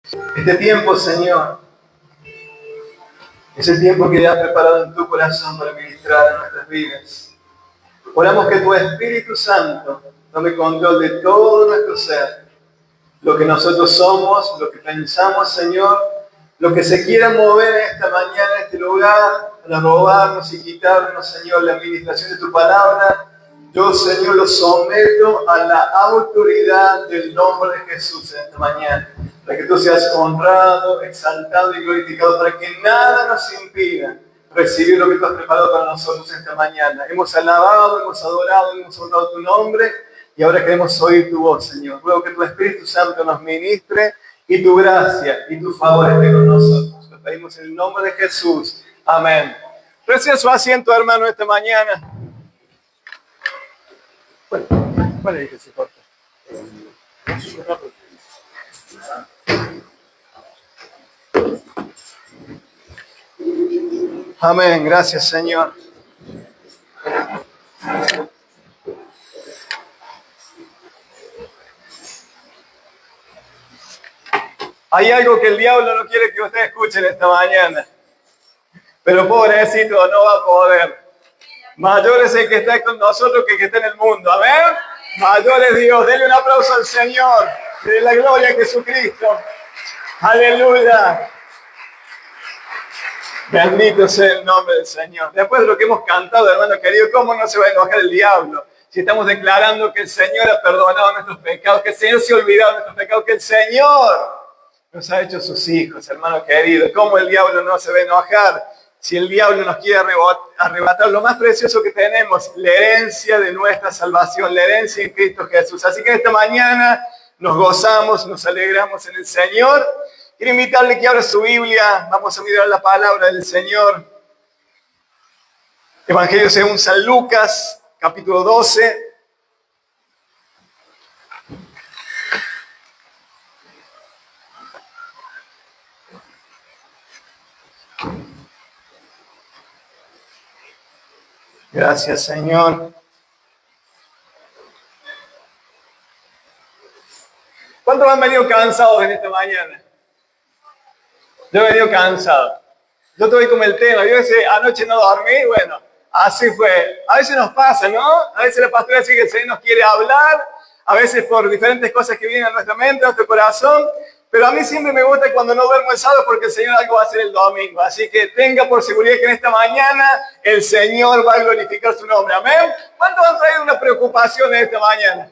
Este tiempo, Señor, es el tiempo que ya has preparado en tu corazón para ministrar en nuestras vidas. Oramos que tu Espíritu Santo tome control de todo nuestro ser, lo que nosotros somos, lo que pensamos, Señor, lo que se quiera mover esta mañana en este lugar para robarnos y quitarnos, Señor, la administración de tu palabra. Yo, Señor, lo someto a la autoridad del nombre de Jesús en esta mañana, para que tú seas honrado, exaltado y glorificado, para que nada nos impida recibir lo que tú has preparado para nosotros esta mañana. Hemos alabado, hemos adorado, hemos honrado tu nombre y ahora queremos oír tu voz, Señor. Ruego que tu Espíritu Santo nos ministre y tu gracia y tu favor esté con nosotros. Lo pedimos en el nombre de Jesús. Amén. Recién su asiento, hermano, esta mañana. ¿Cuál es que se corta? Amén, gracias, Señor. Hay algo que el diablo no quiere que ustedes escuchen esta mañana, pero pobrecito, no va a poder. Mayor es el que está con nosotros que el que está en el mundo. Amén. Mayor es Dios. Denle un aplauso al Señor. De la gloria a Jesucristo. Aleluya. Bendito sea el nombre del Señor. Después de lo que hemos cantado, hermano querido, ¿cómo no se va a enojar el diablo? Si estamos declarando que el Señor ha perdonado nuestros pecados, que el Señor se ha olvidado de nuestros pecados, que el Señor nos ha hecho sus hijos, hermano querido. ¿Cómo el diablo no se va a enojar? Si el diablo nos quiere arrebatar lo más precioso que tenemos, la herencia de nuestra salvación, la herencia en Cristo Jesús. Así que esta mañana nos gozamos, nos alegramos en el Señor. Quiero invitarle que abra su Biblia, vamos a mirar la palabra del Señor. Evangelio según San Lucas, capítulo 12. Gracias, Señor. ¿Cuántos han venido cansados en esta mañana? Yo he venido cansado. Yo estoy como el tema. Yo anoche no dormí, bueno, así fue. A veces nos pasa, ¿no? A veces la pastora dice que el Señor nos quiere hablar, a veces por diferentes cosas que vienen a nuestra mente, a nuestro corazón. Pero a mí siempre me gusta cuando no duermo el sábado porque el Señor algo va a hacer el domingo. Así que tenga por seguridad que en esta mañana el Señor va a glorificar su nombre. Amén. ¿Cuántos han traído una preocupación en esta mañana?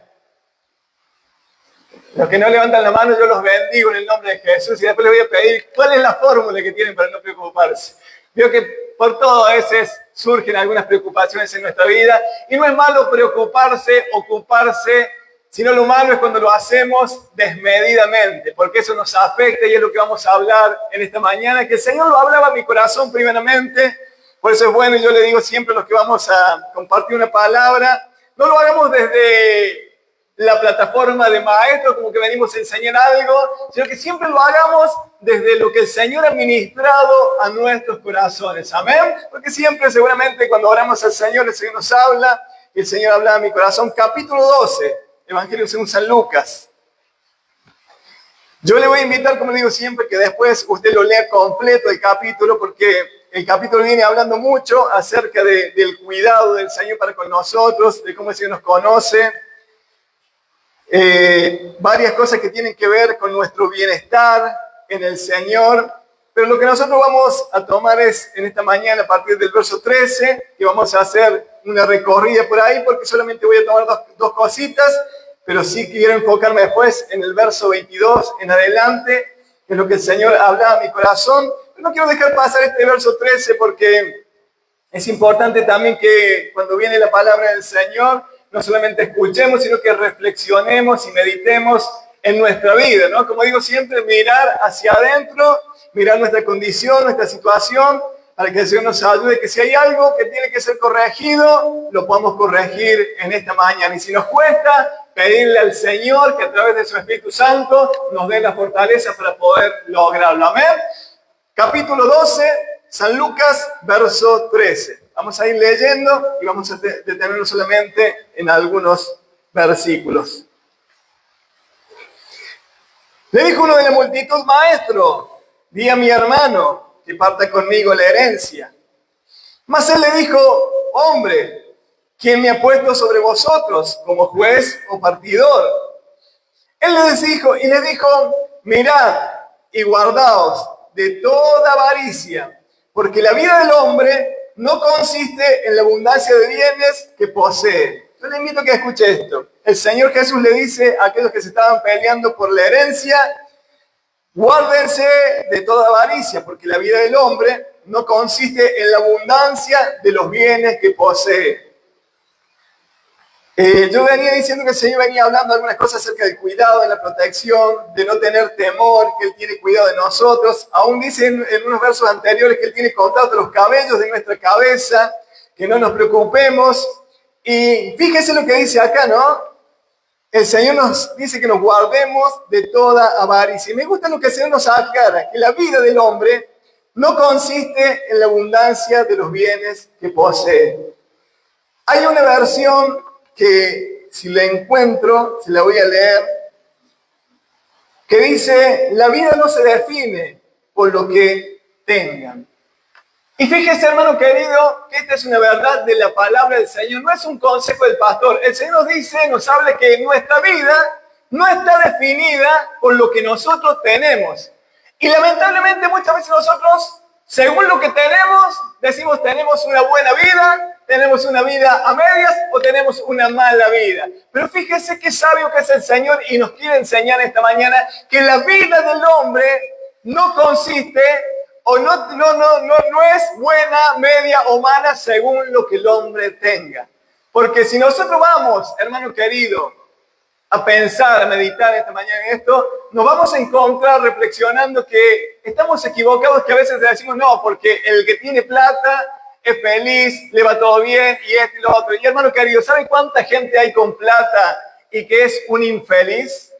Los que no levantan la mano, yo los bendigo en el nombre de Jesús y después les voy a pedir cuál es la fórmula que tienen para no preocuparse. Veo que por todo a veces surgen algunas preocupaciones en nuestra vida y no es malo preocuparse, ocuparse, sino lo malo es cuando lo hacemos desmedidamente, porque eso nos afecta y es lo que vamos a hablar en esta mañana, que el Señor lo hablaba a mi corazón primeramente, por eso es bueno y yo le digo siempre a los que vamos a compartir una palabra, no lo hagamos desde la plataforma de maestro, como que venimos a enseñar algo, sino que siempre lo hagamos desde lo que el Señor ha ministrado a nuestros corazones. Amén. Porque siempre, seguramente, cuando oramos al Señor, el Señor nos habla, y el Señor habla a mi corazón. Capítulo 12, Evangelio según San Lucas. Yo le voy a invitar, como digo siempre, que después usted lo lea completo el capítulo, porque el capítulo viene hablando mucho acerca del cuidado del Señor para con nosotros, de cómo el Señor nos conoce. Varias cosas que tienen que ver con nuestro bienestar en el Señor, pero lo que nosotros vamos a tomar es en esta mañana a partir del verso 13, que vamos a hacer una recorrida por ahí porque solamente voy a tomar dos cositas, pero sí quiero enfocarme después en el verso 22 en adelante, que es lo que el Señor habla a mi corazón. Pero no quiero dejar pasar este verso 13 porque es importante también que cuando viene la palabra del Señor no solamente escuchemos, sino que reflexionemos y meditemos en nuestra vida, ¿no? Como digo siempre, mirar hacia adentro, mirar nuestra condición, nuestra situación, para que el Señor nos ayude, que si hay algo que tiene que ser corregido, lo podamos corregir en esta mañana. Y si nos cuesta, pedirle al Señor que a través de su Espíritu Santo nos dé la fortaleza para poder lograrlo. Amén. Capítulo 12, San Lucas, verso 13. Vamos a ir leyendo y vamos a detenernos solamente en algunos versículos. Le dijo uno de la multitud: Maestro, di a mi hermano que parta conmigo la herencia. Mas él le dijo: Hombre, ¿quién me ha puesto sobre vosotros como juez o partidor? Él les dijo: Mirad y guardaos de toda avaricia, porque la vida del hombre no consiste en la abundancia de bienes que posee. Yo le invito a que escuche esto. El Señor Jesús le dice a aquellos que se estaban peleando por la herencia: guárdense de toda avaricia, porque la vida del hombre no consiste en la abundancia de los bienes que posee. Yo venía diciendo que el Señor venía hablando algunas cosas acerca del cuidado, de la protección, de no tener temor, que Él tiene cuidado de nosotros. Aún dice en unos versos anteriores que Él tiene contados los cabellos de nuestra cabeza, que no nos preocupemos. Y fíjese lo que dice acá, ¿no? El Señor nos dice que nos guardemos de toda avaricia. Y me gusta lo que el Señor nos aclara, que la vida del hombre no consiste en la abundancia de los bienes que posee. Hay una versión que, si la encuentro, se la voy a leer, que dice: la vida no se define por lo que tengan. Y fíjese, hermano querido, que esta es una verdad de la palabra del Señor, no es un consejo del pastor. El Señor nos dice, nos habla que nuestra vida no está definida por lo que nosotros tenemos. Y lamentablemente muchas veces nosotros, según lo que tenemos, decimos tenemos una buena vida, tenemos una vida a medias o tenemos una mala vida. Pero fíjese qué sabio que es el Señor y nos quiere enseñar esta mañana que la vida del hombre no consiste o no es buena, media o mala según lo que el hombre tenga. Porque si nosotros vamos, hermano querido, a pensar, a meditar esta mañana en esto, nos vamos a encontrar reflexionando que estamos equivocados, que a veces decimos no, porque el que tiene plata es feliz, le va todo bien y esto y lo otro. Y hermano querido, ¿sabe cuánta gente hay con plata y que es un infeliz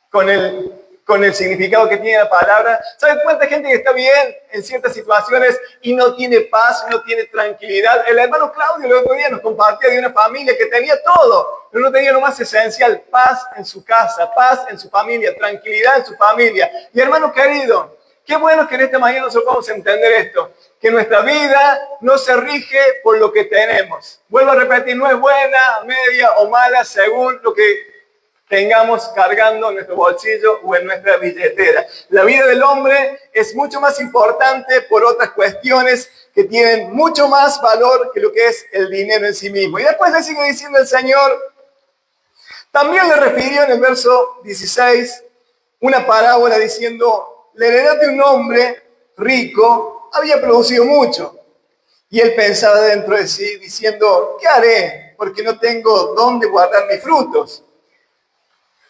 con el significado que tiene la palabra? ¿Sabe cuánta gente que está bien en ciertas situaciones y no tiene paz, no tiene tranquilidad? El hermano Claudio el otro día nos compartía de una familia que tenía todo, pero no tenía lo más esencial: paz en su casa, paz en su familia, tranquilidad en su familia. Y hermano querido, qué bueno que en esta mañana nosotros podamos entender esto, que nuestra vida no se rige por lo que tenemos. Vuelvo a repetir, no es buena, media o mala según lo que tengamos cargando en nuestro bolsillo o en nuestra billetera. La vida del hombre es mucho más importante por otras cuestiones que tienen mucho más valor que lo que es el dinero en sí mismo. Y después le sigue diciendo el Señor, también le refirió en el verso 16 una parábola diciendo: la heredad de un hombre rico había producido mucho. Y él pensaba dentro de sí diciendo: ¿qué haré? Porque no tengo dónde guardar mis frutos.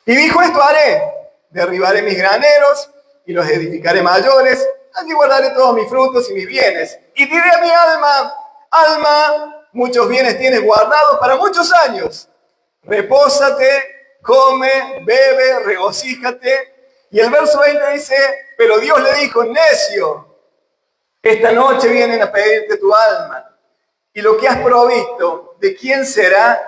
Y dijo: esto haré: derribaré mis graneros y los edificaré mayores, allí guardaré todos mis frutos y mis bienes. Y diré a mi alma: alma, muchos bienes tienes guardados para muchos años. Repósate, come, bebe, regocíjate. Y el verso 20 dice: pero Dios le dijo: necio, esta noche vienen a pedirte tu alma, y lo que has provisto, ¿de quién será?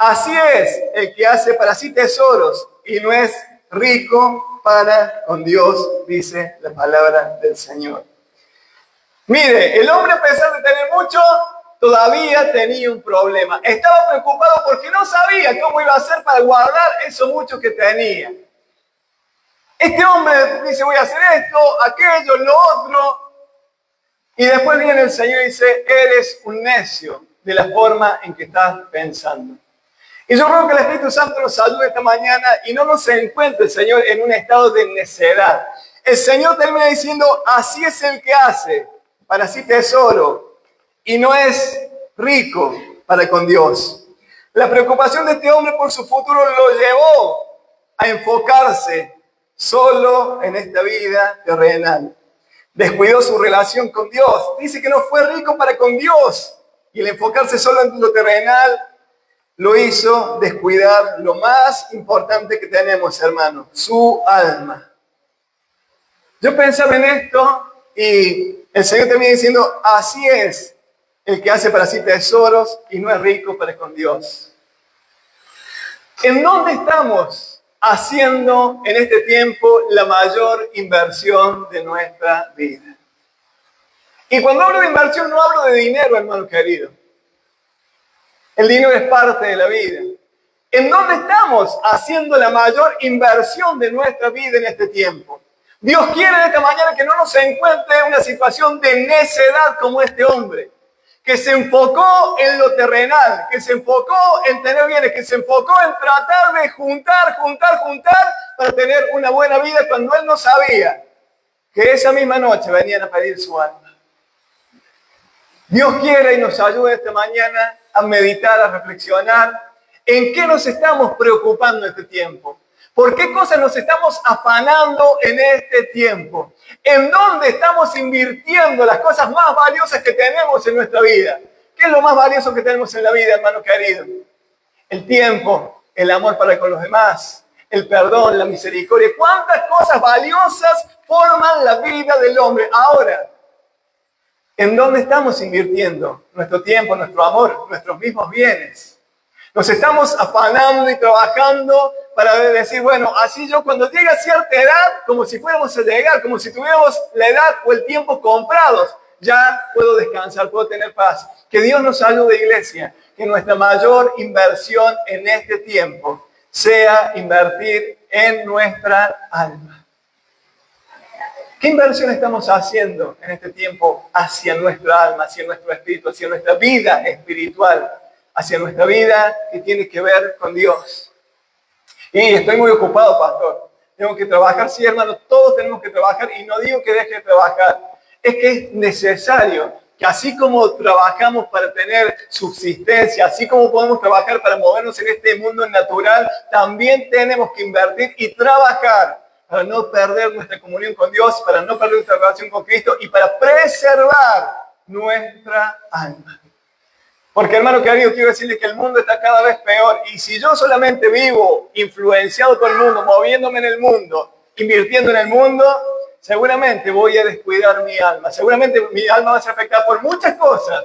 Así es el que hace para sí tesoros y no es rico para con Dios, dice la palabra del Señor. Mire, el hombre, a pesar de tener mucho, todavía tenía un problema. Estaba preocupado porque no sabía cómo iba a hacer para guardar eso mucho que tenía. Este hombre dice: voy a hacer esto, aquello, lo otro. Y después viene el Señor y dice: eres un necio de la forma en que estás pensando. Y yo creo que el Espíritu Santo nos ayude esta mañana y no nos encuentre el Señor en un estado de necedad. El Señor termina diciendo: así es el que hace para sí tesoro y no es rico para con Dios. La preocupación de este hombre por su futuro lo llevó a enfocarse solo en esta vida terrenal. Descuidó su relación con Dios. Dice que no fue rico para con Dios. Y el enfocarse solo en lo terrenal lo hizo descuidar lo más importante que tenemos, hermano: su alma. Yo pensaba en esto y el Señor termina diciendo: así es el que hace para sí tesoros y no es rico para con Dios. ¿En dónde estamos haciendo en este tiempo la mayor inversión de nuestra vida. Y cuando hablo de inversión no hablo de dinero, hermano querido. El dinero es parte de la vida. ¿En dónde estamos haciendo la mayor inversión de nuestra vida en este tiempo? Dios quiere en esta mañana que no nos encuentre en una situación de necedad como este hombre, que se enfocó en lo terrenal, que se enfocó en tener bienes, que se enfocó en tratar de juntar para tener una buena vida cuando él no sabía que esa misma noche venían a pedir su alma. Dios quiere y nos ayuda esta mañana a meditar, a reflexionar en qué nos estamos preocupando en este tiempo. ¿Por qué cosas nos estamos afanando en este tiempo? ¿En dónde estamos invirtiendo las cosas más valiosas que tenemos en nuestra vida? ¿Qué es lo más valioso que tenemos en la vida, hermano querido? El tiempo, el amor para con los demás, el perdón, la misericordia. ¿Cuántas cosas valiosas forman la vida del hombre? Ahora, ¿en dónde estamos invirtiendo nuestro tiempo, nuestro amor, nuestros mismos bienes? Nos estamos afanando y trabajando para decir, bueno, así yo cuando llegue a cierta edad, como si fuéramos a llegar, como si tuviéramos la edad o el tiempo comprados, ya puedo descansar, puedo tener paz. Que Dios nos ayude, iglesia, que nuestra mayor inversión en este tiempo sea invertir en nuestra alma. ¿Qué inversión estamos haciendo en este tiempo hacia nuestra alma, hacia nuestro espíritu, hacia nuestra vida espiritual, hacia nuestra vida que tiene que ver con Dios? Y estoy muy ocupado, pastor. Tengo que trabajar, sí, hermano, todos tenemos que trabajar y no digo que deje de trabajar. Es que es necesario que así como trabajamos para tener subsistencia, así como podemos trabajar para movernos en este mundo natural, también tenemos que invertir y trabajar para no perder nuestra comunión con Dios, para no perder nuestra relación con Cristo y para preservar nuestra alma. Porque, hermano querido, quiero decirles que el mundo está cada vez peor. Y si yo solamente vivo influenciado por el mundo, moviéndome en el mundo, invirtiendo en el mundo, seguramente voy a descuidar mi alma. Seguramente mi alma va a ser afectada por muchas cosas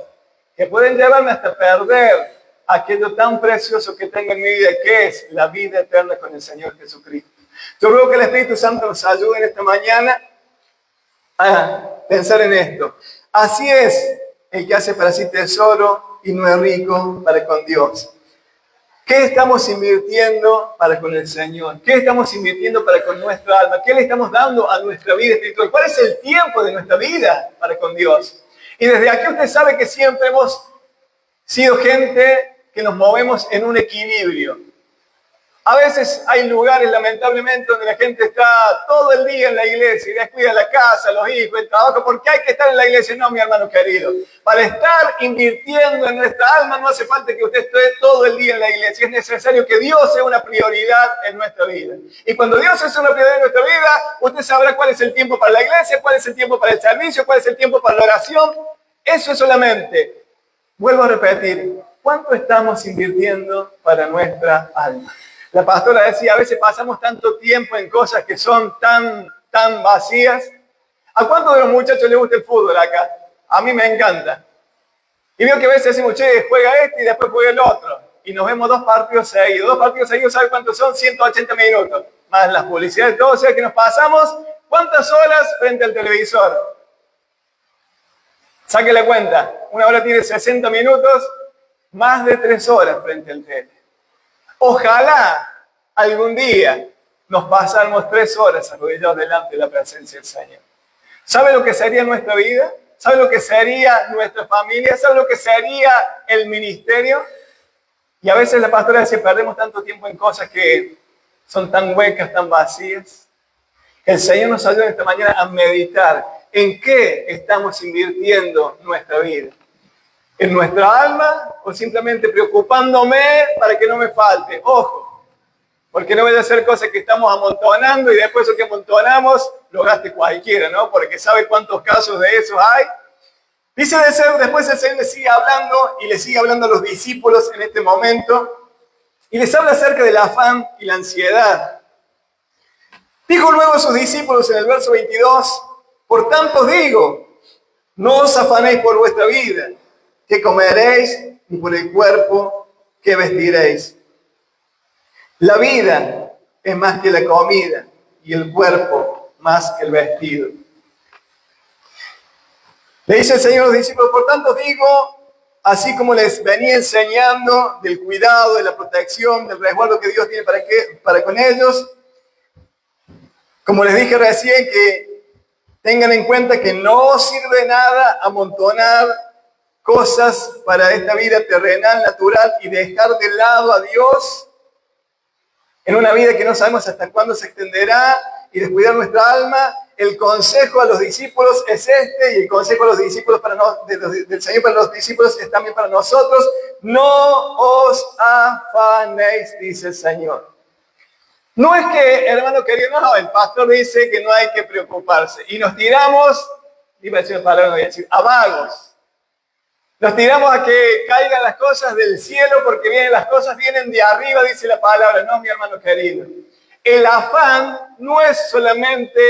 que pueden llevarme hasta perder aquello tan precioso que tengo en mi vida, que es la vida eterna con el Señor Jesucristo. Yo ruego que el Espíritu Santo nos ayude en esta mañana a pensar en esto. Así es el que hace para sí tesoro y no es rico para con Dios. ¿Qué estamos invirtiendo para con el Señor? ¿Qué estamos invirtiendo para con nuestra alma? ¿Qué le estamos dando a nuestra vida espiritual? ¿Cuál es el tiempo de nuestra vida para con Dios? Y desde aquí usted sabe que siempre hemos sido gente que nos movemos en un equilibrio. A veces hay lugares, lamentablemente, donde la gente está todo el día en la iglesia y descuida la casa, los hijos, el trabajo, porque hay que estar en la iglesia. No, mi hermano querido. Para estar invirtiendo en nuestra alma no hace falta que usted esté todo el día en la iglesia. Es necesario que Dios sea una prioridad en nuestra vida. Y cuando Dios es una prioridad en nuestra vida, usted sabrá cuál es el tiempo para la iglesia, cuál es el tiempo para el servicio, cuál es el tiempo para la oración. Eso es solamente, vuelvo a repetir, ¿cuánto estamos invirtiendo para nuestra alma? La pastora decía, a veces pasamos tanto tiempo en cosas que son tan vacías. ¿A cuántos de los muchachos les gusta el fútbol acá? A mí me encanta. Y veo que a veces decimos, che, juega este y después juega el otro. Y nos vemos 2 partidos seguidos. 2 partidos seguidos, ¿sabe cuántos son? 180 minutos. Más las publicidades, todo. O sea que nos pasamos, ¿cuántas horas frente al televisor? Saque la cuenta. Una hora tiene 60 minutos, más de 3 horas frente al tele. Ojalá algún día nos pasáramos 3 horas arrodillados delante de la presencia del Señor. ¿Sabe lo que sería nuestra vida? ¿Sabe lo que sería nuestra familia? ¿Sabe lo que sería el ministerio? Y a veces la pastora dice, perdemos tanto tiempo en cosas que son tan huecas, tan vacías. Que el Señor nos ayude esta mañana a meditar en qué estamos invirtiendo nuestra vida. ¿En nuestra alma o simplemente preocupándome para que no me falte? Ojo, porque no vaya a ser cosas que estamos amontonando y después lo que amontonamos lo gaste cualquiera, ¿no? Porque sabe cuántos casos de esos hay. Dice después el Señor le sigue hablando y le sigue hablando a los discípulos en este momento y les habla acerca del afán y la ansiedad. Dijo luego a sus discípulos en el verso 22, por tanto os digo, no os afanéis por vuestra vida, que comeréis, ni por el cuerpo que vestiréis. La vida es más que la comida y el cuerpo más que el vestido. Le dice el Señor a los discípulos, por tanto digo, así como les venía enseñando del cuidado, de la protección, del resguardo que Dios tiene para con ellos, como les dije recién, que tengan en cuenta que no sirve de nada amontonar cosas para esta vida terrenal, natural, y dejar de lado a Dios en una vida que no sabemos hasta cuándo se extenderá, y descuidar nuestra alma. El consejo a los discípulos es este, y el consejo a los discípulos del Señor para los discípulos es también para nosotros. No os afanéis, dice el Señor. No es que, hermano querido, no, el pastor dice que no hay que preocuparse. Y nos tiramos, iba a decir una palabra, no voy a decir, a vagos. Nos tiramos a que caigan las cosas del cielo porque las cosas vienen de arriba, dice la palabra. No, mi hermano querido. El afán no es solamente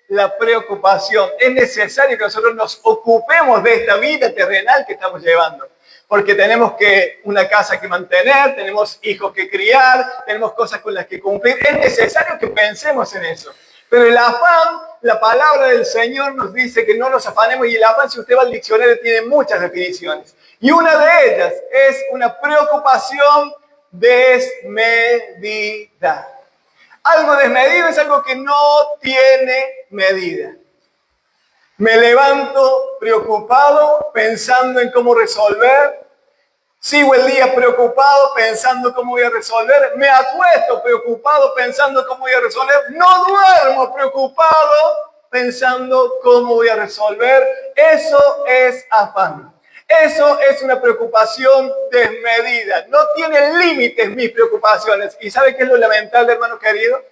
la preocupación. Es necesario que nosotros nos ocupemos de esta vida terrenal que estamos llevando. Porque tenemos una casa que mantener, tenemos hijos que criar, tenemos cosas con las que cumplir. Es necesario que pensemos en eso. Pero el afán, la palabra del Señor nos dice que no nos afanemos, y el afán, si usted va al diccionario, tiene muchas definiciones. Y una de ellas es una preocupación desmedida. Algo desmedido es algo que no tiene medida. Me levanto preocupado, pensando en cómo resolver. Sigo el día preocupado, pensando cómo voy a resolver. Me acuesto preocupado, pensando cómo voy a resolver. No duermo preocupado, pensando cómo voy a resolver. Eso es afán. Eso es una preocupación desmedida. No tienen límites mis preocupaciones. ¿Y sabe qué es lo lamentable, hermano querido?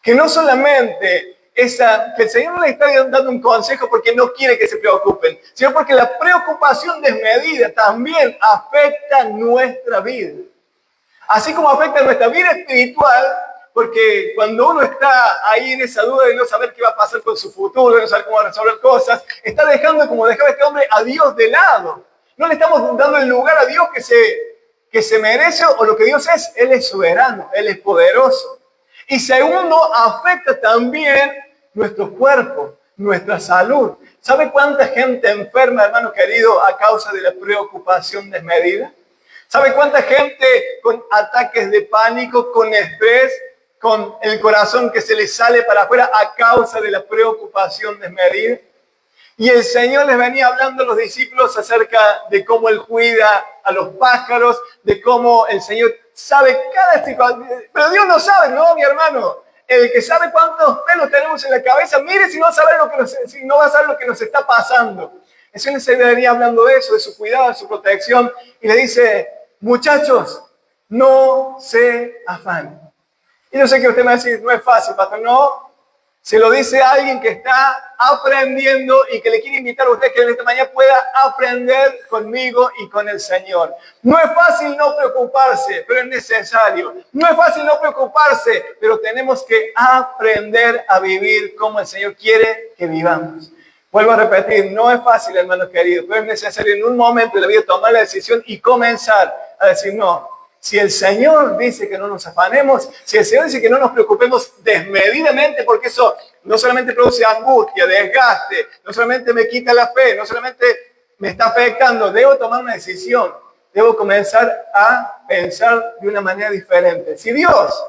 Que no solamente que el Señor no le está dando un consejo porque no quiere que se preocupen, sino porque la preocupación desmedida también afecta nuestra vida. Así como afecta nuestra vida espiritual, porque cuando uno está ahí en esa duda de no saber qué va a pasar con su futuro, de no saber cómo va a resolver cosas, está dejando, como dejaba este hombre, a Dios de lado. No le estamos dando el lugar a Dios que se merece, o lo que Dios es. Él es soberano, Él es poderoso. Y segundo, afecta también nuestro cuerpo, nuestra salud. ¿Sabe cuánta gente enferma, hermano querido, a causa de la preocupación desmedida? ¿Sabe cuánta gente con ataques de pánico, con estrés, con el corazón que se le sale para afuera a causa de la preocupación desmedida? Y el Señor les venía hablando a los discípulos acerca de cómo Él cuida a los pájaros, de cómo el Señor sabe cada situación. Pero Dios no sabe, ¿no, mi hermano? El que sabe cuántos pelos tenemos en la cabeza, mire si no va a saber lo que nos está pasando. El Señor les venía hablando de eso, de su cuidado, de su protección, y le dice, muchachos, no se afanen. Y yo sé que usted me va a decir, no es fácil, pastor. No, se lo dice a alguien que está aprendiendo y que le quiere invitar a usted que en esta mañana pueda aprender conmigo y con el Señor. No es fácil no preocuparse, pero es necesario. No es fácil no preocuparse, pero tenemos que aprender a vivir como el Señor quiere que vivamos. Vuelvo a repetir, no es fácil, hermanos queridos, pero es necesario en un momento de la vida tomar la decisión y comenzar a decir no. Si el Señor dice que no nos afanemos, si el Señor dice que no nos preocupemos desmedidamente, porque eso no solamente produce angustia, desgaste, no solamente me quita la fe, no solamente me está afectando, debo tomar una decisión, debo comenzar a pensar de una manera diferente. Si Dios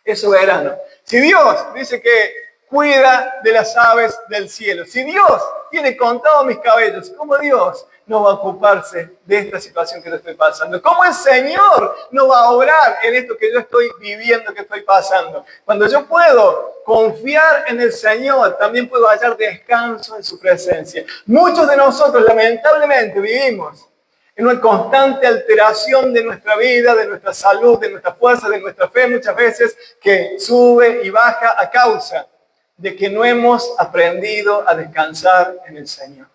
es soberano, si Dios dice que cuida de las aves del cielo, si Dios tiene contados mis cabellos, ¿cómo Dios no va a ocuparse de esta situación que yo estoy pasando? ¿Cómo el Señor no va a obrar en esto que yo estoy viviendo, que estoy pasando? Cuando yo puedo confiar en el Señor, también puedo hallar descanso en su presencia. Muchos de nosotros, lamentablemente, vivimos en una constante alteración de nuestra vida, de nuestra salud, de nuestra fuerza, de nuestra fe, muchas veces, que sube y baja a causa de que no hemos aprendido a descansar en el Señor.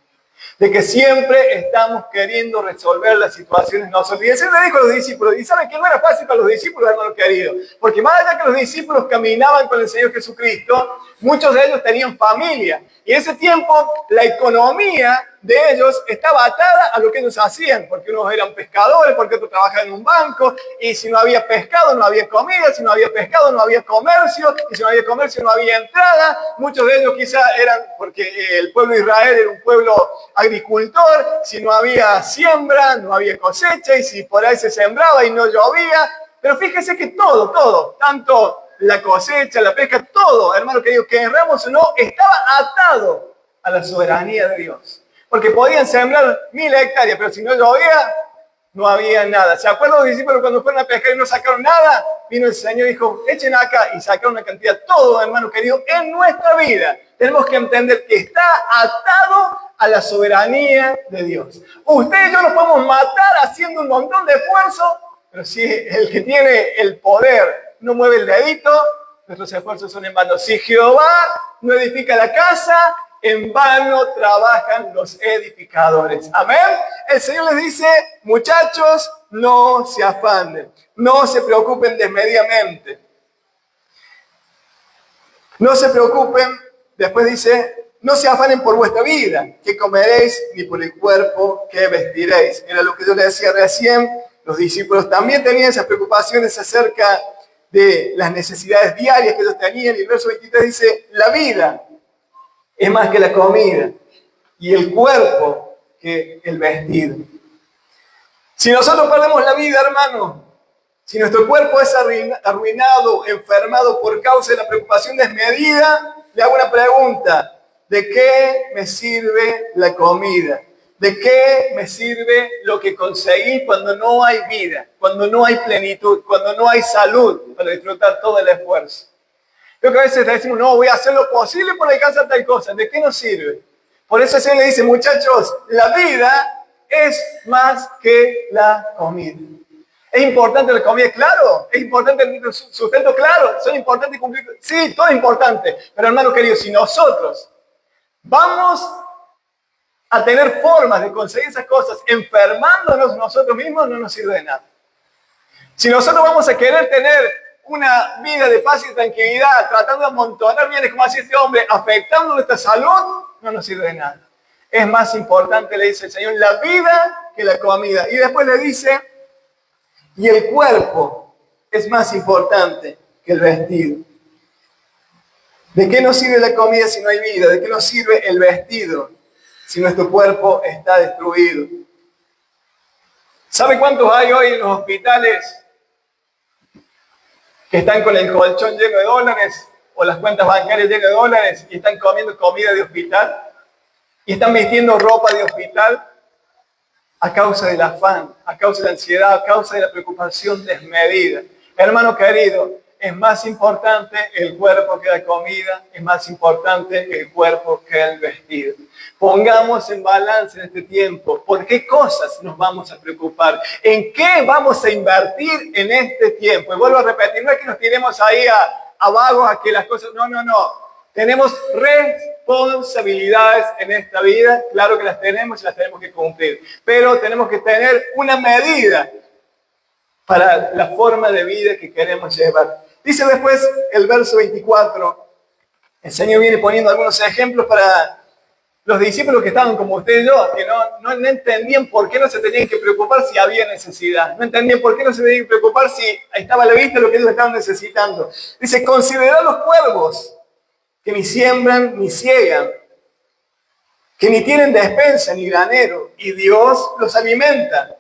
De que siempre estamos queriendo resolver las situaciones nosotros. Y el Señor le dijo a los discípulos, y ¿saben que no era fácil para los discípulos, hermano querido? Porque más allá que los discípulos caminaban con el Señor Jesucristo, muchos de ellos tenían familia. Y en ese tiempo la economía de ellos estaba atada a lo que ellos hacían, porque unos eran pescadores, porque otros trabajaban en un banco, y si no había pescado no había comida, si no había pescado no había comercio, y si no había comercio no había entrada. Muchos de ellos quizá eran, porque el pueblo de Israel era un pueblo agricultor, si no había siembra, no había cosecha, y si por ahí se sembraba y no llovía. Pero fíjese que todo, tanto la cosecha, la pesca, todo, hermano querido, que erramos o no, estaba atado a la soberanía de Dios. Porque podían sembrar 1000 hectáreas, pero si no llovía, no había nada. ¿Se acuerdan los discípulos cuando fueron a pescar y no sacaron nada? Vino el Señor y dijo, echen acá, y sacaron una cantidad. Todo, hermano querido, en nuestra vida tenemos que entender que está atado a la soberanía de Dios. Usted y yo nos podemos matar haciendo un montón de esfuerzo, pero si el que tiene el poder no mueve el dedito, nuestros esfuerzos son en vano. Si Jehová no edifica la casa, en vano trabajan los edificadores. Amén. El Señor les dice, muchachos, no se afanen, no se preocupen desmedidamente. No se preocupen, después dice, no se afanen por vuestra vida, qué comeréis, ni por el cuerpo que vestiréis. Era lo que yo les decía recién. Los discípulos también tenían esas preocupaciones acerca de las necesidades diarias que ellos tenían. Y el verso 23 dice, la vida es más que la comida y el cuerpo que el vestido. Si nosotros perdemos la vida, hermano, si nuestro cuerpo es arruinado, enfermado por causa de la preocupación desmedida, le hago una pregunta, ¿de qué me sirve la comida? ¿De qué me sirve lo que conseguí cuando no hay vida, cuando no hay plenitud, cuando no hay salud para disfrutar todo el esfuerzo? Creo que a veces decimos, no, voy a hacer lo posible por alcanzar tal cosa. ¿De qué nos sirve? Por eso el Señor le dice, muchachos, la vida es más que la comida. ¿Es importante la comida? Claro. ¿Es importante el sustento? Claro. ¿Son importantes cumplir? Sí, todo es importante. Pero hermano querido, si nosotros vamos a tener formas de conseguir esas cosas enfermándonos nosotros mismos, no nos sirve de nada. Si nosotros vamos a querer tener una vida de paz y tranquilidad, tratando de amontonar bienes como hace este hombre, afectando nuestra salud, no nos sirve de nada. Es más importante, le dice el Señor, la vida que la comida. Y después le dice, y el cuerpo es más importante que el vestido. ¿De qué nos sirve la comida si no hay vida? ¿De qué nos sirve el vestido si nuestro cuerpo está destruido? ¿Sabe cuántos hay hoy en los hospitales que están con el colchón lleno de dólares o las cuentas bancarias llenas de dólares y están comiendo comida de hospital y están vistiendo ropa de hospital a causa del afán, a causa de la ansiedad, a causa de la preocupación desmedida? Hermano querido, es más importante el cuerpo que la comida, es más importante el cuerpo que el vestido. Pongamos en balance en este tiempo, ¿por qué cosas nos vamos a preocupar? ¿En qué vamos a invertir en este tiempo? Y vuelvo a repetir, no es que nos tiremos ahí a vagos a que las cosas, no. Tenemos responsabilidades en esta vida, claro que las tenemos y las tenemos que cumplir, pero tenemos que tener una medida para la forma de vida que queremos llevar. Dice después el verso 24, el Señor viene poniendo algunos ejemplos para los discípulos que estaban como usted y yo, que no entendían por qué no se tenían que preocupar si había necesidad, no entendían por qué no se tenían que preocupar si estaba a la vista lo que ellos estaban necesitando. Dice, considerad los cuervos, que ni siembran ni ciegan, que ni tienen despensa ni granero, y Dios los alimenta.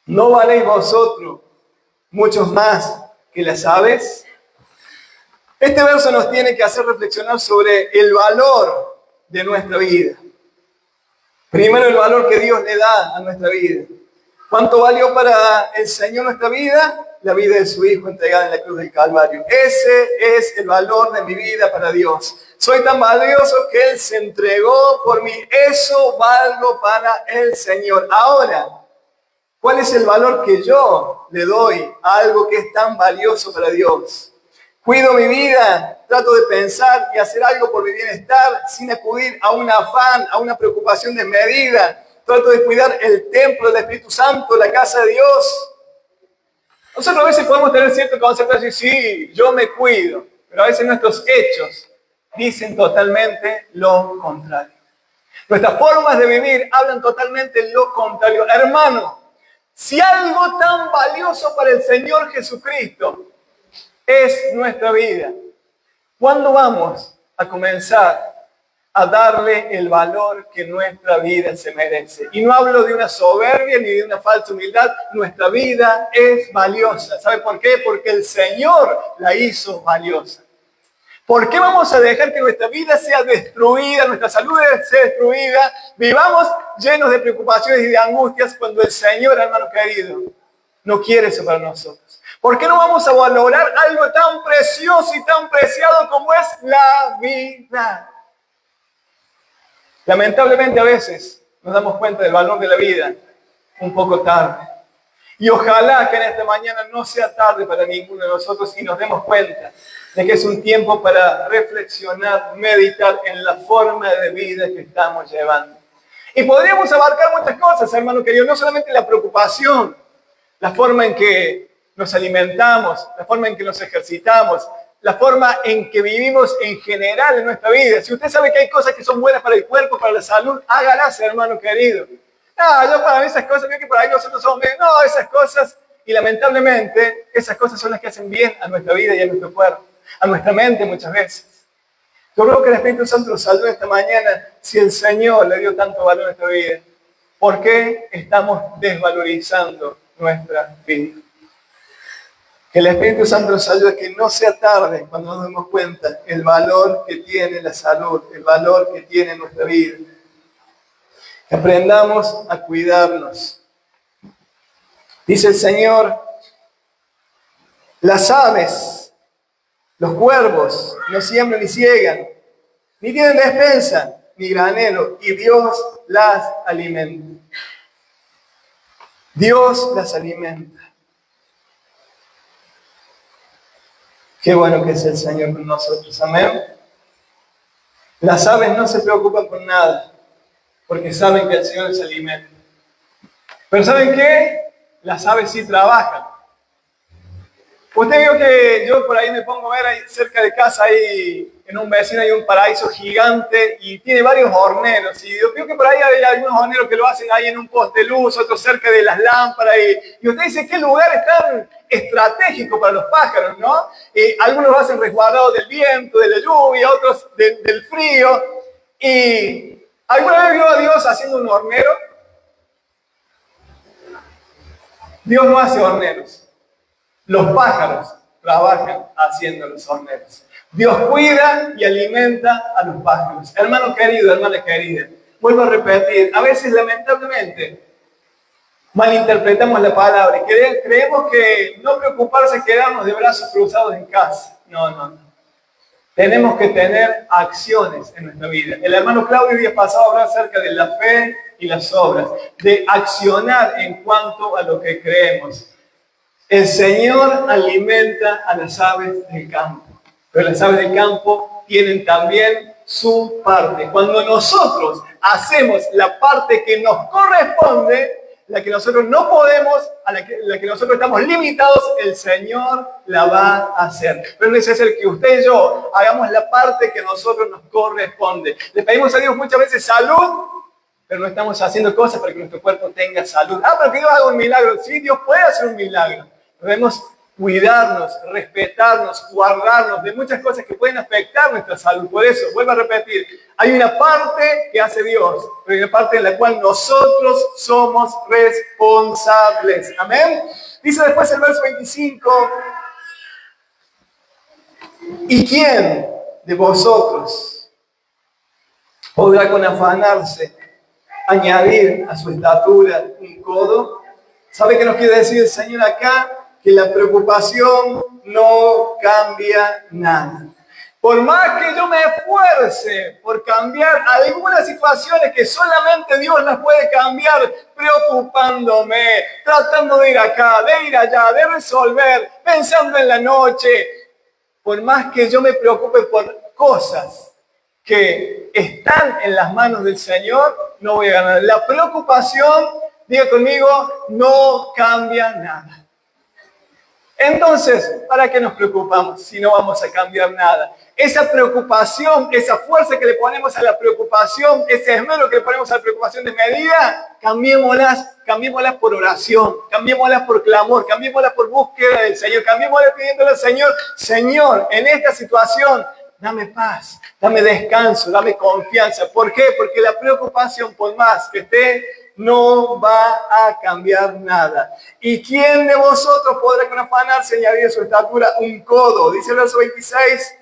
¿No valéis vosotros muchos más que las aves? Este verso nos tiene que hacer reflexionar sobre el valor de nuestra vida. Primero, el valor que Dios le da a nuestra vida. ¿Cuánto valió para el Señor nuestra vida? La vida de su Hijo entregada en la cruz del Calvario. Ese es el valor de mi vida para Dios. Soy tan valioso que Él se entregó por mí. Eso valgo para el Señor. Ahora, ¿cuál es el valor que yo le doy a algo que es tan valioso para Dios? Cuido mi vida, trato de pensar y hacer algo por mi bienestar sin acudir a un afán, a una preocupación desmedida. Trato de cuidar el templo del Espíritu Santo, la casa de Dios. Nosotros a veces podemos tener cierto concepto de decir, sí, yo me cuido, pero a veces nuestros hechos dicen totalmente lo contrario. Nuestras formas de vivir hablan totalmente lo contrario. Hermano, si algo tan valioso para el Señor Jesucristo es nuestra vida, ¿cuándo vamos a comenzar a darle el valor que nuestra vida se merece? Y no hablo de una soberbia ni de una falsa humildad. Nuestra vida es valiosa. ¿Sabe por qué? Porque el Señor la hizo valiosa. ¿Por qué vamos a dejar que nuestra vida sea destruida, nuestra salud sea destruida, vivamos llenos de preocupaciones y de angustias cuando el Señor, hermano querido, no quiere eso para nosotros? ¿Por qué no vamos a valorar algo tan precioso y tan preciado como es la vida? Lamentablemente a veces nos damos cuenta del valor de la vida un poco tarde. Y ojalá que en esta mañana no sea tarde para ninguno de nosotros y nos demos cuenta de que es un tiempo para reflexionar, meditar en la forma de vida que estamos llevando. Y podríamos abarcar muchas cosas, hermano querido, no solamente la preocupación, la forma en que nos alimentamos, la forma en que nos ejercitamos, la forma en que vivimos en general en nuestra vida. Si usted sabe que hay cosas que son buenas para el cuerpo, para la salud, hágalas, hermano querido. No, yo para mí esas cosas, veo que por ahí nosotros somos bien. No, esas cosas, y lamentablemente, esas cosas son las que hacen bien a nuestra vida y a nuestro cuerpo, a nuestra mente muchas veces. Yo creo que el Espíritu Santo nos saludó esta mañana. Si el Señor le dio tanto valor a nuestra vida, ¿por qué estamos desvalorizando nuestra vida? Que el Espíritu Santo nos ayude a que no sea tarde cuando nos demos cuenta el valor que tiene la salud, el valor que tiene nuestra vida. Que aprendamos a cuidarnos. Dice el Señor, las aves, los cuervos no siembran ni ciegan, ni tienen despensa, ni granero, y Dios las alimenta. Dios las alimenta. Qué bueno que es el Señor con nosotros, amén. Las aves no se preocupan por nada, porque saben que el Señor les alimenta. Pero ¿saben qué? Las aves sí trabajan. Usted vio que yo por ahí me pongo a ver ahí cerca de casa, ahí en un vecino hay un paraíso gigante y tiene varios horneros. Y yo veo que por ahí hay algunos horneros que lo hacen ahí en un poste de luz, otros cerca de las lámparas. Y usted dice, ¿qué lugar es tan estratégico para los pájaros, no? Algunos lo hacen resguardados del viento, de la lluvia, otros del frío. Y ¿alguna vez vio a Dios haciendo un hornero? Dios no hace horneros. Los pájaros trabajan haciendo los horneros. Dios cuida y alimenta a los pájaros. Hermano querido, hermana querida, vuelvo a repetir, a veces lamentablemente malinterpretamos la palabra y creemos que no preocuparse es quedarnos de brazos cruzados en casa. No. Tenemos que tener acciones en nuestra vida. El hermano Claudio el día pasado habló acerca de la fe y las obras, de accionar en cuanto a lo que creemos. El Señor alimenta a las aves del campo, pero las aves del campo tienen también su parte. Cuando nosotros hacemos la parte que nos corresponde, la que nosotros no podemos, la que nosotros estamos limitados, el Señor la va a hacer. Pero es necesario que usted y yo hagamos la parte que a nosotros nos corresponde. Le pedimos a Dios muchas veces salud, pero no estamos haciendo cosas para que nuestro cuerpo tenga salud. Pero que Dios haga un milagro. Sí, Dios puede hacer un milagro. Debemos cuidarnos, respetarnos, guardarnos de muchas cosas que pueden afectar nuestra salud. Por eso, vuelvo a repetir, hay una parte que hace Dios, pero hay una parte en la cual nosotros somos responsables. Amén. Dice después el verso 25, ¿y quién de vosotros podrá con afanarse añadir a su estatura un codo? ¿Sabe qué nos quiere decir el Señor acá? Que la preocupación no cambia nada. Por más que yo me esfuerce por cambiar algunas situaciones que solamente Dios las puede cambiar, preocupándome, tratando de ir acá, de ir allá, de resolver, pensando en la noche, por más que yo me preocupe por cosas que están en las manos del Señor, no voy a ganar. La preocupación, diga conmigo, no cambia nada. Entonces, ¿para qué nos preocupamos si no vamos a cambiar nada? Esa preocupación, esa fuerza que le ponemos a la preocupación, ese esmero que le ponemos a la preocupación desmedida, cambiémoslas por oración, cambiémoslas por clamor, cambiémoslas por búsqueda del Señor, cambiémoslas pidiéndole al Señor, Señor, en esta situación, dame paz, dame descanso, dame confianza. ¿Por qué? Porque la preocupación, por más que esté, no va a cambiar nada. ¿Y quién de vosotros podrá con afanarse añadir a su estatura un codo? Dice el verso 26.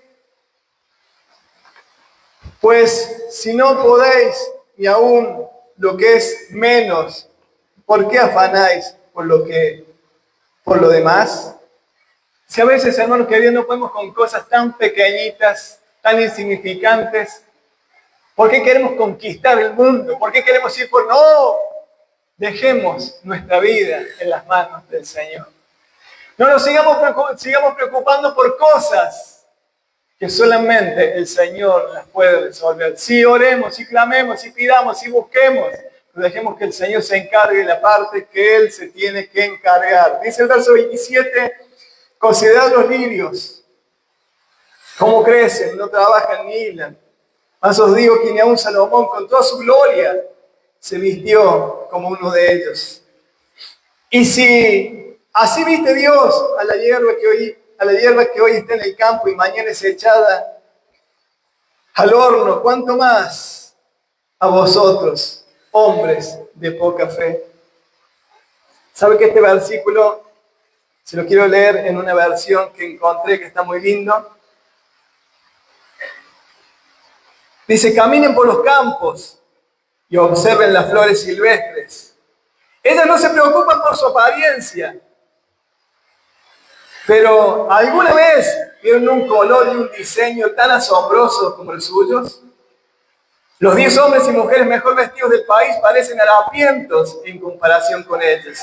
Pues si no podéis ni aún lo que es menos, ¿por qué afanáis por lo demás? Si a veces, hermanos queridos, no podemos con cosas tan pequeñitas, tan insignificantes, ¿por qué queremos conquistar el mundo? ¿Por qué queremos ir por no? Dejemos nuestra vida en las manos del Señor. No nos sigamos preocupando por cosas que solamente el Señor las puede resolver. Si oremos, si clamemos, si pidamos, si busquemos, pero dejemos que el Señor se encargue de la parte que Él se tiene que encargar. Dice el verso 27, considerad los lirios, cómo crecen, no trabajan ni hilan. Mas os digo que ni aun Salomón con toda su gloria se vistió como uno de ellos. Y si así viste Dios a la hierba que hoy está en el campo y mañana es echada al horno, ¿cuánto más a vosotros, hombres de poca fe? ¿Sabe que este versículo se lo quiero leer en una versión que encontré que está muy lindo? Dice, caminen por los campos y observen las flores silvestres. Ellas no se preocupan por su apariencia, pero ¿alguna vez vieron un color y un diseño tan asombroso como el suyo? Los 10 hombres y mujeres mejor vestidos del país parecen harapientos en comparación con ellos.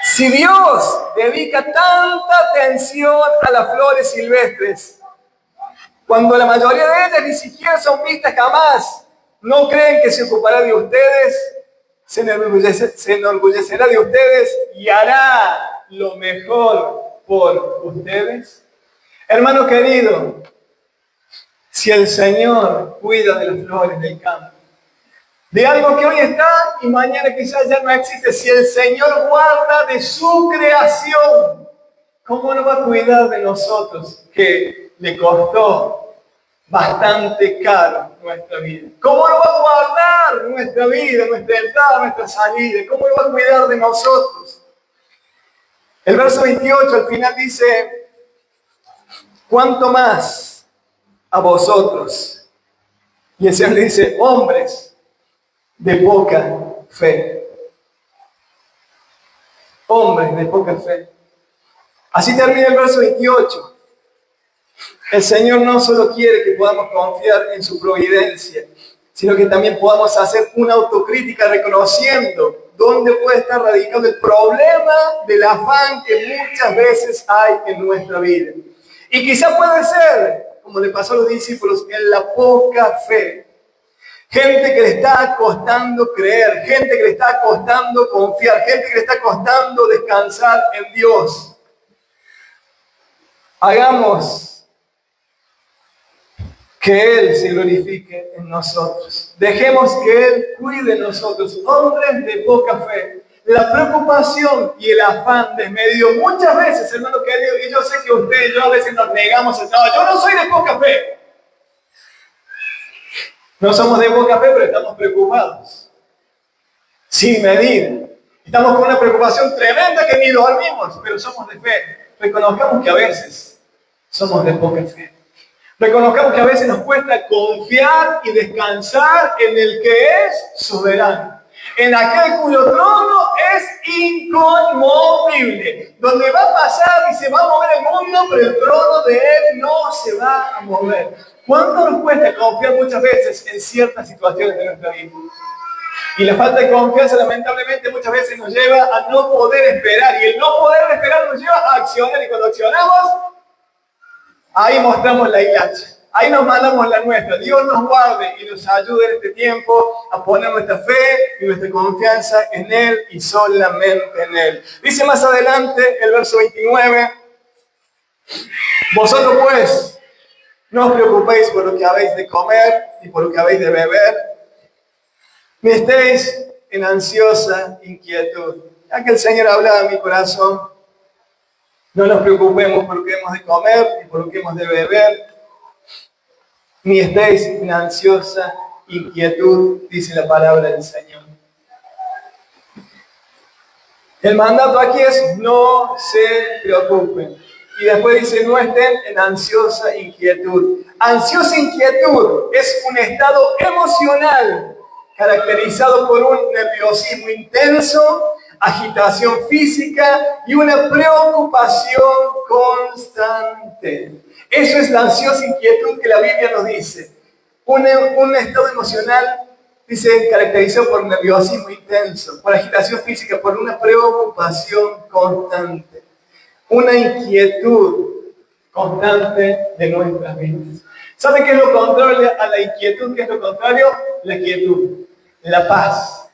Si Dios dedica tanta atención a las flores silvestres, cuando la mayoría de ellas ni siquiera son vistas jamás, ¿no creen que se ocupará de ustedes? Se enorgullecerá de ustedes y hará lo mejor por ustedes. Hermano querido, si el Señor cuida de las flores del campo, de algo que hoy está y mañana quizás ya no existe, si el Señor guarda de su creación, ¿cómo no va a cuidar de nosotros que le costó bastante caro nuestra vida? ¿Cómo no va a guardar nuestra vida, nuestra entrada, nuestra salida? ¿Cómo no va a cuidar de nosotros? El verso 28 al final dice, ¿cuánto más a vosotros? Y el Señor dice, hombres de poca fe. Hombres de poca fe. Así termina el verso 28. El Señor no solo quiere que podamos confiar en su providencia, sino que también podamos hacer una autocrítica reconociendo dónde puede estar radicado el problema del afán que muchas veces hay en nuestra vida. Y quizá puede ser, como le pasó a los discípulos, en la poca fe. Gente que le está costando creer, gente que le está costando confiar, gente que le está costando descansar en Dios. Hagamos que Él se glorifique en nosotros. Dejemos que Él cuide de nosotros, hombres de poca fe. La preocupación y el afán desmedido, muchas veces, hermano querido, y yo sé que usted y yo a veces nos negamos a trabajo. Yo no soy de poca fe. No somos de poca fe, pero estamos preocupados. Sin medida. Estamos con una preocupación tremenda que ni dormimos, pero somos de fe. Reconozcamos que a veces somos de poca fe. Reconozcamos que a veces nos cuesta confiar y descansar en el que es soberano, en aquel cuyo trono es inconmovible, donde va a pasar y se va a mover el mundo, pero el trono de Él no se va a mover. ¿Cuánto nos cuesta confiar muchas veces en ciertas situaciones de nuestra vida? Y la falta de confianza, lamentablemente, muchas veces nos lleva a no poder esperar, y el no poder esperar nos lleva a accionar, y cuando accionamos, ahí mostramos la hilacha. Ahí nos mandamos la nuestra. Dios nos guarde y nos ayude en este tiempo a poner nuestra fe y nuestra confianza en Él y solamente en Él. Dice más adelante el verso 29, Vosotros pues, no os preocupéis por lo que habéis de comer ni por lo que habéis de beber, ni estéis en ansiosa inquietud. Ya que el Señor hablaba en mi corazón, no nos preocupemos por lo que hemos de comer ni por lo que hemos de beber, ni estéis en ansiosa inquietud, dice la palabra del Señor. El mandato aquí es no se preocupen. Y después dice, no estén en ansiosa inquietud. Ansiosa inquietud es un estado emocional caracterizado por un nerviosismo intenso, agitación física y una preocupación constante. Eso es la ansiosa inquietud que la Biblia nos dice. Un estado emocional, dice, caracterizado por nerviosismo intenso, por agitación física, por una preocupación constante. Una inquietud constante de nuestras vidas. ¿Sabe qué es lo contrario a la inquietud? ¿Qué es lo contrario? La quietud, la paz.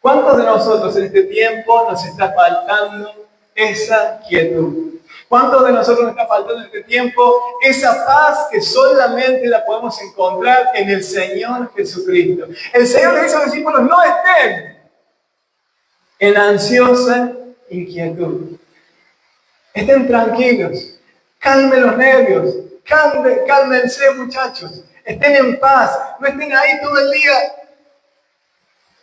¿Cuántos de nosotros en este tiempo nos está faltando esa quietud? ¿Cuántos de nosotros nos está faltando en este tiempo esa paz que solamente la podemos encontrar en el Señor Jesucristo? El Señor le dice a los discípulos, no estén en ansiosa inquietud. Estén tranquilos, calmen los nervios, cálmense muchachos, estén en paz, no estén ahí todo el día.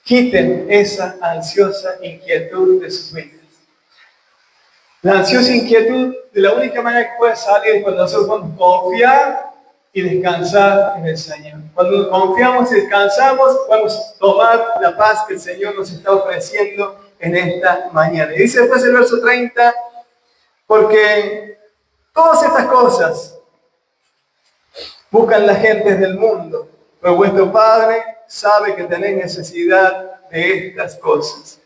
Quiten esa ansiosa inquietud de sus vidas. La ansiosa inquietud, de la única manera que puede salir es cuando nosotros podemos confiar y descansar en el Señor. Cuando confiamos y descansamos, podemos tomar la paz que el Señor nos está ofreciendo en esta mañana. Y dice después el verso 30, porque todas estas cosas buscan las gentes del mundo, pero vuestro Padre sabe que tenéis necesidad de estas cosas.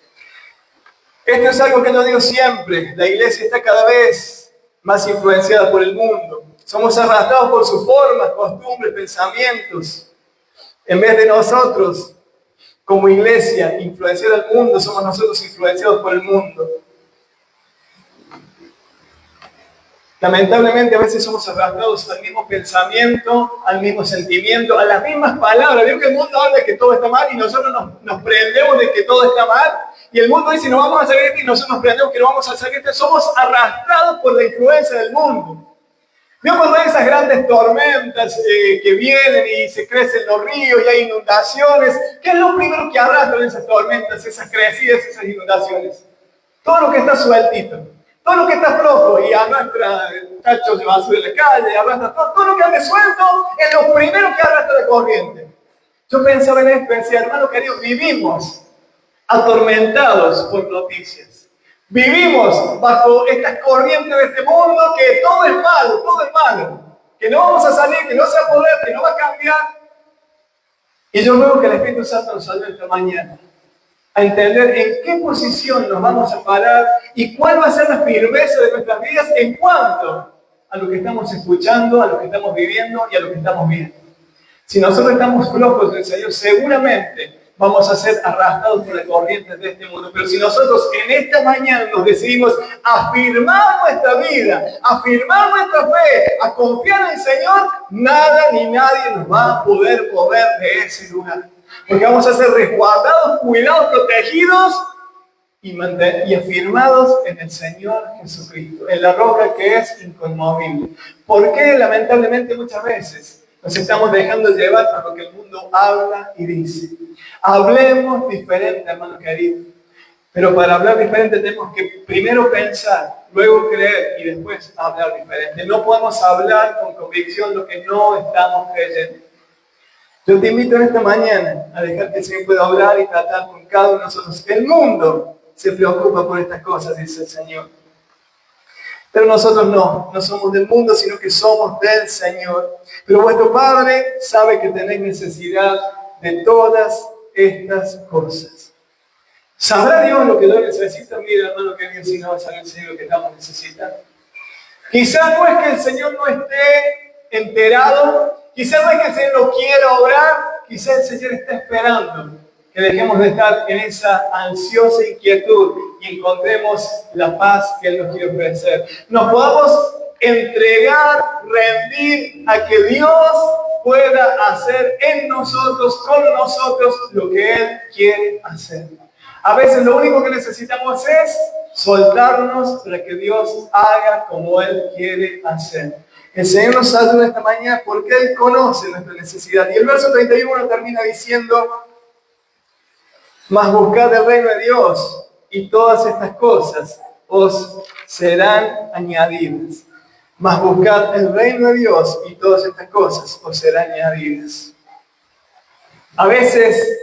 Esto es algo que yo digo siempre, la iglesia está cada vez más influenciada por el mundo. Somos arrastrados por sus formas, costumbres, pensamientos. En vez de nosotros, como iglesia, influenciar al mundo, somos nosotros influenciados por el mundo. Lamentablemente a veces somos arrastrados al mismo pensamiento, al mismo sentimiento, a las mismas palabras. Veo que el mundo habla de que todo está mal y nosotros nos prendemos de que todo está mal. Y el mundo dice no vamos a salir de esto y nosotros nos prendemos que no vamos a salir de esto. Somos arrastrados por la influencia del mundo. Veo cuando hay esas grandes tormentas que vienen y se crecen los ríos y hay inundaciones. ¿Qué es lo primero que arrastran esas tormentas, esas crecidas, esas inundaciones? Todo lo que está sueltito. Todo lo que está flojo y arrastra tachos de basura en la calle, arrastra todo lo que ande suelto, es lo primero que arrastra la corriente. Yo pensaba en esto, decía, hermano querido, vivimos atormentados por noticias. Vivimos bajo estas corrientes de este mundo que todo es malo, que no vamos a salir, que no se va a poder, que no va a cambiar. Y yo ruego que el Espíritu Santo nos ayude esta mañana a entender en qué posición nos vamos a parar y cuál va a ser la firmeza de nuestras vidas en cuanto a lo que estamos escuchando, a lo que estamos viviendo y a lo que estamos viendo. Si nosotros estamos flojos del Señor, seguramente vamos a ser arrastrados por las corrientes de este mundo. Pero si nosotros en esta mañana nos decidimos a afirmar nuestra vida, a afirmar nuestra fe, a confiar en el Señor, nada ni nadie nos va a poder mover de ese lugar. Porque vamos a ser resguardados, cuidados, protegidos y afirmados en el Señor Jesucristo, en la roca que es inconmovible. ¿Por qué lamentablemente muchas veces nos estamos dejando llevar por lo que el mundo habla y dice? Hablemos diferente, hermano querido. Pero para hablar diferente tenemos que primero pensar, luego creer y después hablar diferente. No podemos hablar con convicción lo que no estamos creyendo. Yo te invito en esta mañana a dejar que el Señor pueda hablar y tratar con cada uno de nosotros. El mundo se preocupa por estas cosas, dice el Señor. Pero nosotros no somos del mundo, sino que somos del Señor. Pero vuestro Padre sabe que tenéis necesidad de todas estas cosas. ¿Sabrá Dios lo que yo necesito? Mira, hermano, que bien si no va a saber el Señor lo que estamos necesitando. Quizás no es que el Señor no esté enterado, quizás no es que el Señor no quiera obrar, quizás el Señor está esperando que dejemos de estar en esa ansiosa inquietud y encontremos la paz que Él nos quiere ofrecer. Nos podamos entregar, rendir a que Dios pueda hacer en nosotros, con nosotros, lo que Él quiere hacer. A veces lo único que necesitamos es soltarnos para que Dios haga como Él quiere hacer. El Señor nos ayuda esta mañana porque Él conoce nuestra necesidad. Y el verso 31 termina diciendo: mas buscad el reino de Dios y todas estas cosas os serán añadidas. Mas buscad el reino de Dios y todas estas cosas os serán añadidas. A veces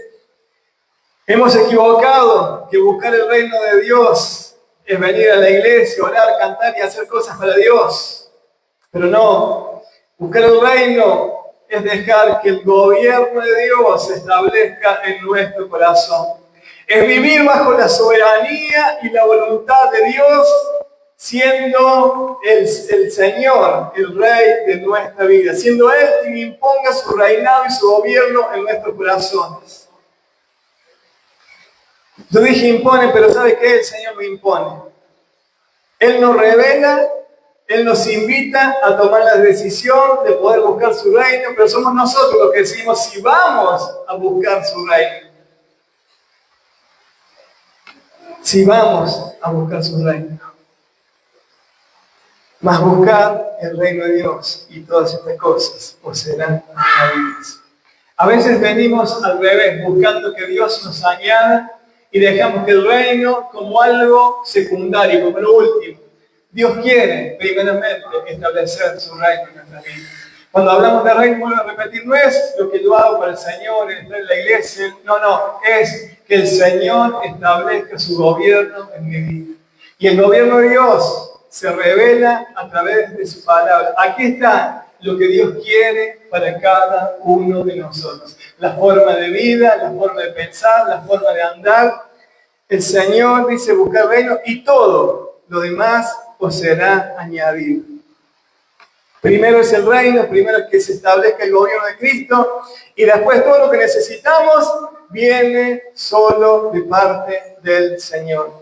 hemos equivocado que buscar el reino de Dios es venir a la iglesia, orar, cantar y hacer cosas para Dios. Pero no, buscar el reino es dejar que el gobierno de Dios se establezca en nuestro corazón. Es vivir bajo la soberanía y la voluntad de Dios, siendo el Señor, el Rey de nuestra vida, siendo Él quien imponga su reinado y su gobierno en nuestros corazones. Yo dije impone, pero ¿sabe qué? El Señor no impone. Él nos revela, Él nos invita a tomar la decisión de poder buscar su reino, pero somos nosotros los que decidimos si vamos a buscar su reino. Si vamos a buscar su reino. Mas buscar el reino de Dios y todas estas cosas os serán añadidas. A veces venimos al revés, buscando que Dios nos añada y dejamos que el reino como algo secundario, como lo último. Dios quiere, primeramente, establecer su reino en nuestra vida. Cuando hablamos de reino, vuelvo a repetir, no es lo que yo hago para el Señor, entrar en la iglesia, no, es que el Señor establezca su gobierno en mi vida. Y el gobierno de Dios se revela a través de su palabra. Aquí está lo que Dios quiere para cada uno de nosotros. La forma de vida, la forma de pensar, la forma de andar. El Señor dice buscar reino y todo lo demás os será añadido. Primero es el reino, primero es que se establezca el gobierno de Cristo y después todo lo que necesitamos viene solo de parte del Señor.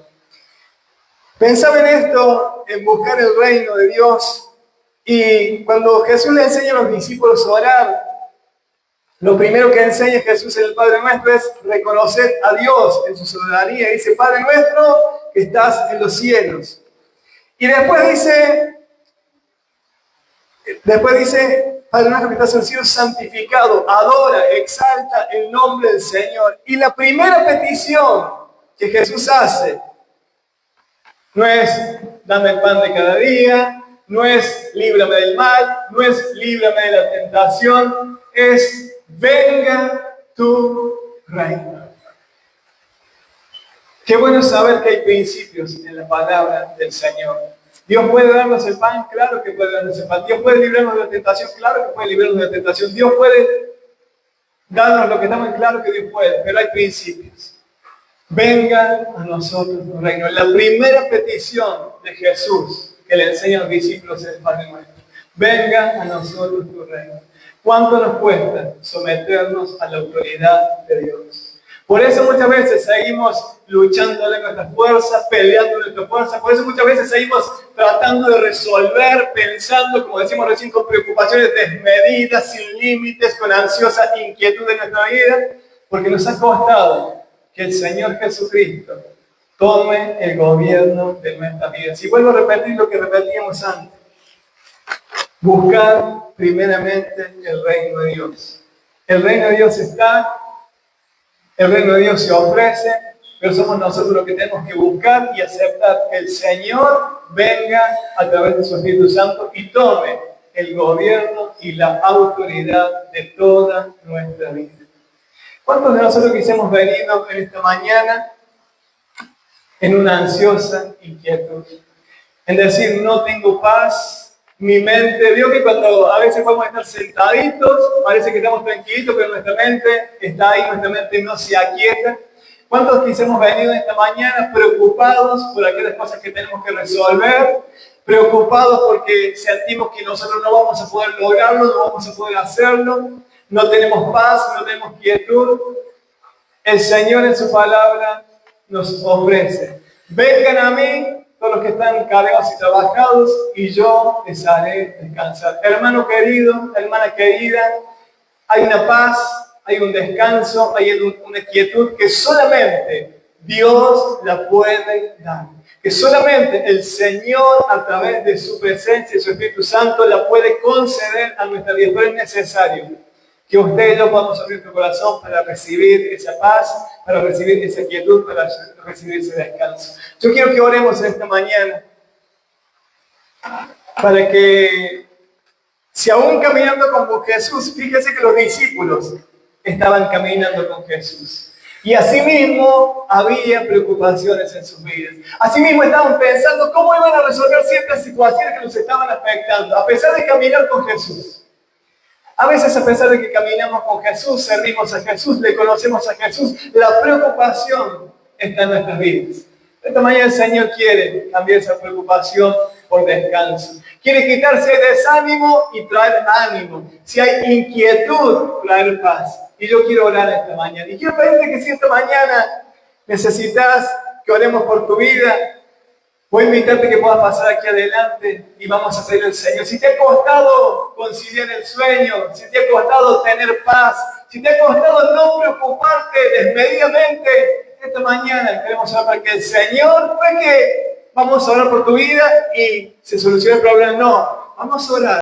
Pensaba en esto, en buscar el reino de Dios, y cuando Jesús le enseña a los discípulos a orar, lo primero que enseña Jesús en el Padre Nuestro es reconocer a Dios en su soberanía. Dice, Padre Nuestro que estás en los cielos. Y después dice, Padre Nuestro que estás en el cielo, santificado, adora, exalta el nombre del Señor. Y la primera petición que Jesús hace no es dame el pan de cada día, no es líbrame del mal, no es líbrame de la tentación, es venga tu reino. Qué bueno saber que hay principios en la palabra del Señor. Dios puede darnos el pan, claro que puede darnos el pan. Dios puede librarnos de la tentación, claro que puede librarnos de la tentación. Dios puede darnos lo que estamos claro que Dios puede, pero hay principios. Venga a nosotros tu reino. La primera petición de Jesús que le enseña a los discípulos es Padre Nuestro. Venga a nosotros tu reino. ¿Cuánto nos cuesta someternos a la autoridad de Dios? Por eso muchas veces seguimos luchando en nuestras fuerzas, peleando en nuestras fuerzas. Por eso muchas veces seguimos tratando de resolver, pensando, como decimos recién, con preocupaciones desmedidas, sin límites, con ansiosa inquietud en nuestra vida, porque nos ha costado que el Señor Jesucristo tome el gobierno de nuestras vidas. Y vuelvo a repetir lo que repetíamos antes. Buscar primeramente el reino de Dios. El reino de Dios está, el reino de Dios se ofrece, pero somos nosotros los que tenemos que buscar y aceptar que el Señor venga a través de su Espíritu Santo y tome el gobierno y la autoridad de toda nuestra vida. ¿Cuántos de nosotros quisiéramos venir en esta mañana en una ansiosa inquietud? En decir, no tengo paz, mi mente, veo que cuando a veces podemos estar sentaditos, parece que estamos tranquilitos, pero nuestra mente está ahí, nuestra mente no se aquieta. ¿Cuántos quisiéramos venir esta mañana preocupados por aquellas cosas que tenemos que resolver? Preocupados porque sentimos que nosotros no vamos a poder lograrlo, no vamos a poder hacerlo. No tenemos paz, no tenemos quietud. El Señor en su palabra nos ofrece. Vengan a mí todos los que están cargados y trabajados, y yo les haré descansar. Hermano querido, hermana querida, hay una paz, hay un descanso, hay una quietud que solamente Dios la puede dar. Que solamente el Señor, a través de su presencia y su Espíritu Santo, la puede conceder a nuestra vida. Pero es necesario que usted y yo podamos abrir nuestro corazón para recibir esa paz, para recibir esa quietud, para recibir ese descanso. Yo quiero que oremos esta mañana para que, si aún caminando con Jesús, fíjese que los discípulos estaban caminando con Jesús. Y asimismo había preocupaciones en sus vidas. Asimismo estaban pensando cómo iban a resolver ciertas situaciones que los estaban afectando, a pesar de caminar con Jesús. A veces, a pesar de que caminamos con Jesús, servimos a Jesús, le conocemos a Jesús, la preocupación está en nuestras vidas. Esta mañana el Señor quiere cambiar esa preocupación por descanso. Quiere quitarse el desánimo y traer ánimo. Si hay inquietud, traer paz. Y yo quiero orar esta mañana. Y quiero pedirte que si esta mañana necesitas que oremos por tu vida, voy a invitarte que puedas pasar aquí adelante y vamos a pedir al Señor. Si te ha costado conciliar el sueño, si te ha costado tener paz, si te ha costado no preocuparte desmedidamente, esta mañana queremos orar para que el Señor, no es que vamos a orar por tu vida y se solucione el problema, no, vamos a orar